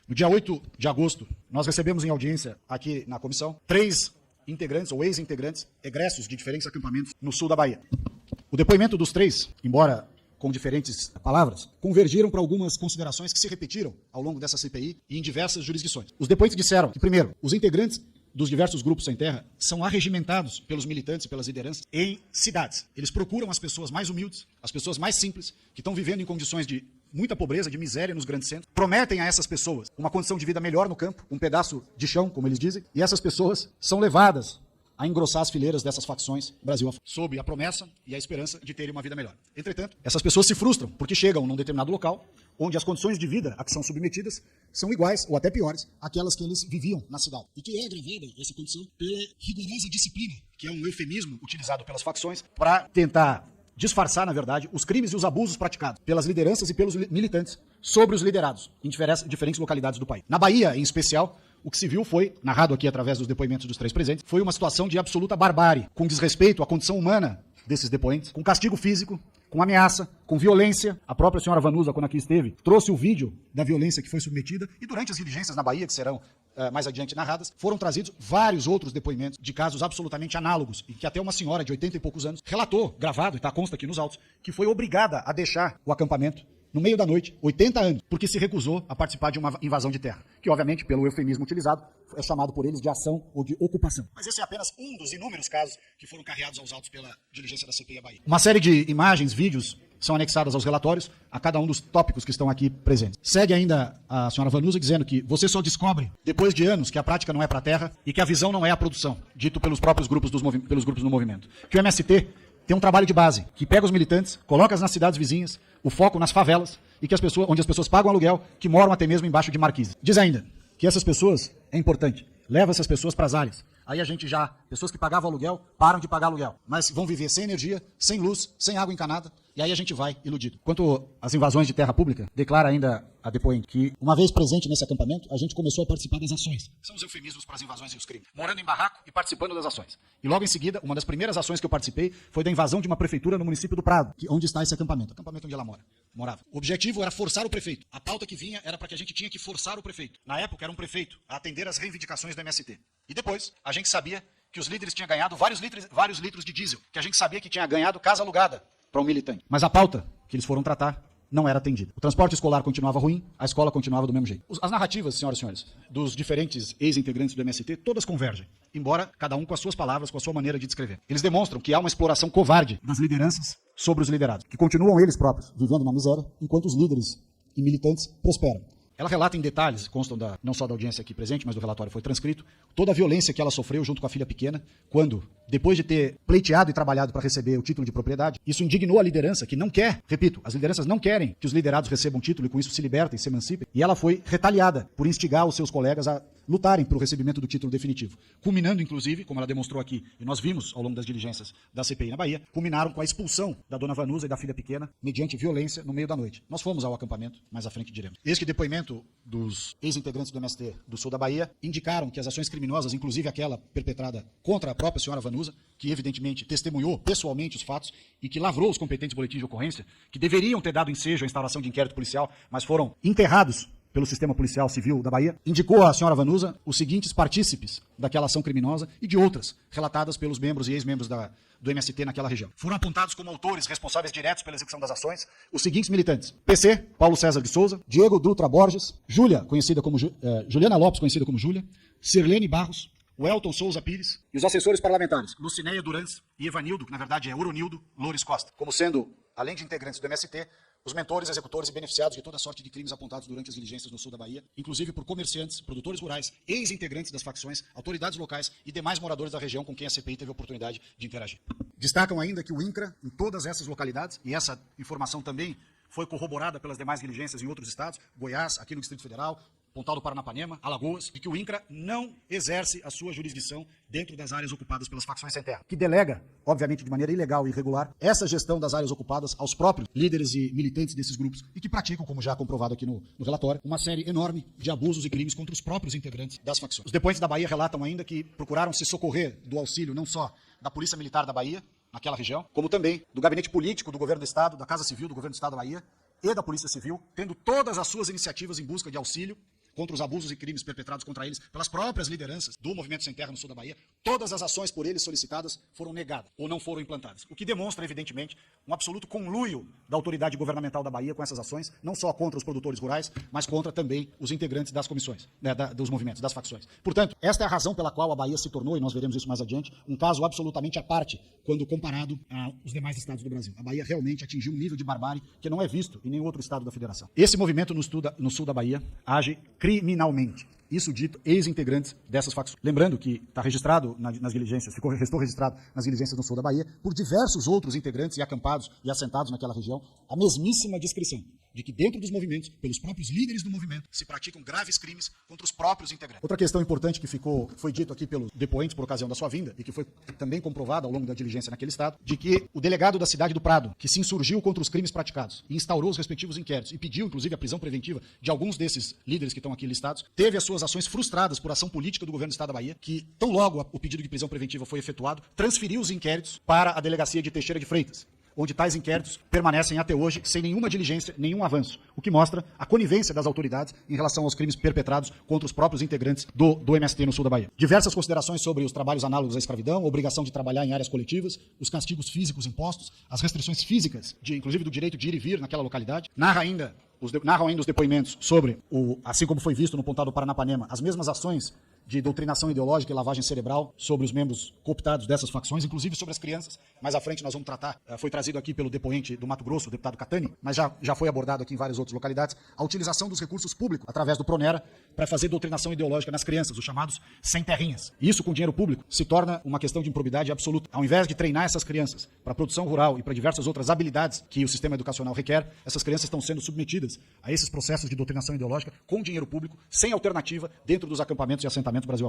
No dia 8 de agosto, nós recebemos em audiência aqui na comissão 3 integrantes ou ex-integrantes egressos de diferentes acampamentos no sul da Bahia. O depoimento dos 3, embora com diferentes palavras, convergiram para algumas considerações que se repetiram ao longo dessa CPI e em diversas jurisdições. Os depoentes disseram que, primeiro, os integrantes dos diversos grupos sem terra são arregimentados pelos militantes e pelas lideranças em cidades. Eles procuram as pessoas mais humildes, as pessoas mais simples, que estão vivendo em condições de muita pobreza, de miséria nos grandes centros, prometem a essas pessoas uma condição de vida melhor no campo, um pedaço de chão, como eles dizem, e essas pessoas são levadas a engrossar as fileiras dessas facções Brasil afora, sob a promessa e a esperança de terem uma vida melhor. Entretanto, essas pessoas se frustram porque chegam num determinado local onde as condições de vida a que são submetidas são iguais ou até piores àquelas que eles viviam na cidade. E que é agravada essa condição pela rigorosa disciplina, que é um eufemismo utilizado pelas facções para tentar disfarçar, na verdade, os crimes e os abusos praticados pelas lideranças e pelos militantes sobre os liderados em diferentes localidades do país. Na Bahia, em especial, o que se viu foi, narrado aqui através dos depoimentos dos 3 presentes, foi uma situação de absoluta barbárie, com desrespeito à condição humana desses depoentes, com castigo físico, com ameaça, com violência. A própria senhora Vanusa, quando aqui esteve, trouxe o vídeo da violência que foi submetida e durante as diligências na Bahia, que serão mais adiante narradas, foram trazidos vários outros depoimentos de casos absolutamente análogos e que até uma senhora de 80 e poucos anos relatou, gravado, e consta aqui nos autos, que foi obrigada a deixar o acampamento no meio da noite, 80 anos, porque se recusou a participar de uma invasão de terra, que obviamente, pelo eufemismo utilizado, é chamado por eles de ação ou de ocupação. Mas esse é apenas um dos inúmeros casos que foram carreados aos autos pela diligência da CPI Bahia. Uma série de imagens, vídeos, são anexadas aos relatórios a cada um dos tópicos que estão aqui presentes. Segue ainda a senhora Vanusa dizendo que você só descobre, depois de anos, que a prática não é para a terra e que a visão não é a produção, dito pelos próprios grupos, pelos grupos do movimento. Que o MST tem um trabalho de base, que pega os militantes, coloca nas cidades vizinhas, o foco nas favelas, e que onde as pessoas pagam aluguel, que moram até mesmo embaixo de marquises. Diz ainda que essas pessoas, é importante, leva essas pessoas para as áreas. Aí a gente pessoas que pagavam aluguel, param de pagar aluguel, mas vão viver sem energia, sem luz, sem água encanada, e aí a gente vai iludido. Quanto às invasões de terra pública, declara ainda a depoente que, uma vez presente nesse acampamento, a gente começou a participar das ações. São os eufemismos para as invasões e os crimes. Morando em barraco e participando das ações. E logo em seguida, uma das primeiras ações que eu participei foi da invasão de uma prefeitura no município do Prado, onde está esse acampamento onde ela morava. O objetivo era forçar o prefeito. A pauta que vinha era para que a gente tinha que forçar o prefeito. Na época, era um prefeito a atender às reivindicações do MST. E depois, a gente sabia que os líderes tinham ganhado vários litros de diesel, que a gente sabia que tinha ganhado casa alugada para um militante. Mas a pauta que eles foram tratar não era atendida. O transporte escolar continuava ruim, a escola continuava do mesmo jeito. As narrativas, senhoras e senhores, dos diferentes ex-integrantes do MST, todas convergem, embora cada um com as suas palavras, com a sua maneira de descrever. Eles demonstram que há uma exploração covarde das lideranças sobre os liderados, que continuam eles próprios vivendo na miséria, enquanto os líderes e militantes prosperam. Ela relata em detalhes, constam não só da audiência aqui presente, mas do relatório foi transcrito, toda a violência que ela sofreu junto com a filha pequena, quando, depois de ter pleiteado e trabalhado para receber o título de propriedade, isso indignou a liderança, que não quer, repito, as lideranças não querem que os liderados recebam título e com isso se libertem, se emancipem, e ela foi retaliada por instigar os seus colegas a lutarem pelo recebimento do título definitivo, culminando, inclusive, como ela demonstrou aqui, e nós vimos ao longo das diligências da CPI na Bahia, culminaram com a expulsão da dona Vanusa e da filha pequena, mediante violência, no meio da noite. Nós fomos ao acampamento, mais à frente diremos. Este depoimento dos ex-integrantes do MST do sul da Bahia indicaram que as ações criminosas, inclusive aquela perpetrada contra a própria senhora Vanusa, que evidentemente testemunhou pessoalmente os fatos e que lavrou os competentes boletins de ocorrência, que deveriam ter dado ensejo à instauração de inquérito policial, mas foram enterrados pelo sistema policial civil da Bahia, indicou à senhora Vanusa os seguintes partícipes daquela ação criminosa e de outras relatadas pelos membros e ex-membros do MST naquela região. Foram apontados como autores responsáveis diretos pela execução das ações os seguintes militantes: PC, Paulo César de Souza, Diego Dutra Borges, Juliana Lopes, conhecida como Júlia, Sirlene Barros, o Elton Souza Pires e os assessores parlamentares, Lucinéia Durans e Evanildo, que na verdade é Uronildo Loures Costa, como sendo, além de integrantes do MST, os mentores, executores e beneficiados de toda sorte de crimes apontados durante as diligências no sul da Bahia, inclusive por comerciantes, produtores rurais, ex-integrantes das facções, autoridades locais e demais moradores da região com quem a CPI teve a oportunidade de interagir. Destacam ainda que o INCRA, em todas essas localidades, e essa informação também foi corroborada pelas demais diligências em outros estados, Goiás, aqui no Distrito Federal, Pontal do Paranapanema, Alagoas, e que o INCRA não exerce a sua jurisdição dentro das áreas ocupadas pelas facções sem terra, que delega, obviamente de maneira ilegal e irregular, essa gestão das áreas ocupadas aos próprios líderes e militantes desses grupos e que praticam, como já comprovado aqui no relatório, uma série enorme de abusos e crimes contra os próprios integrantes das facções. Os depoentes da Bahia relatam ainda que procuraram se socorrer do auxílio não só da Polícia Militar da Bahia, naquela região, como também do Gabinete Político do Governo do Estado, da Casa Civil do Governo do Estado da Bahia e da Polícia Civil, tendo todas as suas iniciativas em busca de auxílio contra os abusos e crimes perpetrados contra eles pelas próprias lideranças do Movimento Sem Terra no sul da Bahia, todas as ações por eles solicitadas foram negadas ou não foram implantadas. O que demonstra, evidentemente, um absoluto conluio da autoridade governamental da Bahia com essas ações, não só contra os produtores rurais, mas contra também os integrantes das comissões, né, dos movimentos, das facções. Portanto, esta é a razão pela qual a Bahia se tornou, e nós veremos isso mais adiante, um caso absolutamente à parte quando comparado aos demais estados do Brasil. A Bahia realmente atingiu um nível de barbárie que não é visto em nenhum outro estado da federação. Esse movimento no sul da Bahia age criminalmente. Isso dito, ex-integrantes dessas facções. Lembrando que está registrado nas diligências, restou registrado nas diligências no sul da Bahia, por diversos outros integrantes e acampados e assentados naquela região, a mesmíssima descrição de que dentro dos movimentos, pelos próprios líderes do movimento, se praticam graves crimes contra os próprios integrantes. Outra questão importante que foi dito aqui pelos depoentes por ocasião da sua vinda, e que foi também comprovada ao longo da diligência naquele estado, de que o delegado da cidade do Prado, que se insurgiu contra os crimes praticados e instaurou os respectivos inquéritos e pediu, inclusive, a prisão preventiva de alguns desses líderes que estão aqui listados, teve as suas ações frustradas por ação política do governo do estado da Bahia, que, tão logo o pedido de prisão preventiva foi efetuado, transferiu os inquéritos para a delegacia de Teixeira de Freitas, onde tais inquéritos permanecem até hoje sem nenhuma diligência, nenhum avanço, o que mostra a conivência das autoridades em relação aos crimes perpetrados contra os próprios integrantes do MST no sul da Bahia. Diversas considerações sobre os trabalhos análogos à escravidão, obrigação de trabalhar em áreas coletivas, os castigos físicos impostos, as restrições físicas, inclusive do direito de ir e vir naquela localidade. Narram ainda os depoimentos sobre, assim como foi visto no Pontal do Paranapanema, as mesmas ações de doutrinação ideológica e lavagem cerebral sobre os membros cooptados dessas facções, inclusive sobre as crianças. Mais à frente nós vamos tratar, foi trazido aqui pelo depoente do Mato Grosso, o deputado Catani, mas já foi abordado aqui em várias outras localidades, a utilização dos recursos públicos, através do Pronera, para fazer doutrinação ideológica nas crianças, os chamados sem terrinhas. Isso, com dinheiro público, se torna uma questão de improbidade absoluta. Ao invés de treinar essas crianças para a produção rural e para diversas outras habilidades que o sistema educacional requer, essas crianças estão sendo submetidas a esses processos de doutrinação ideológica com dinheiro público, sem alternativa, dentro dos acampamentos e assentamentos Brasil afora.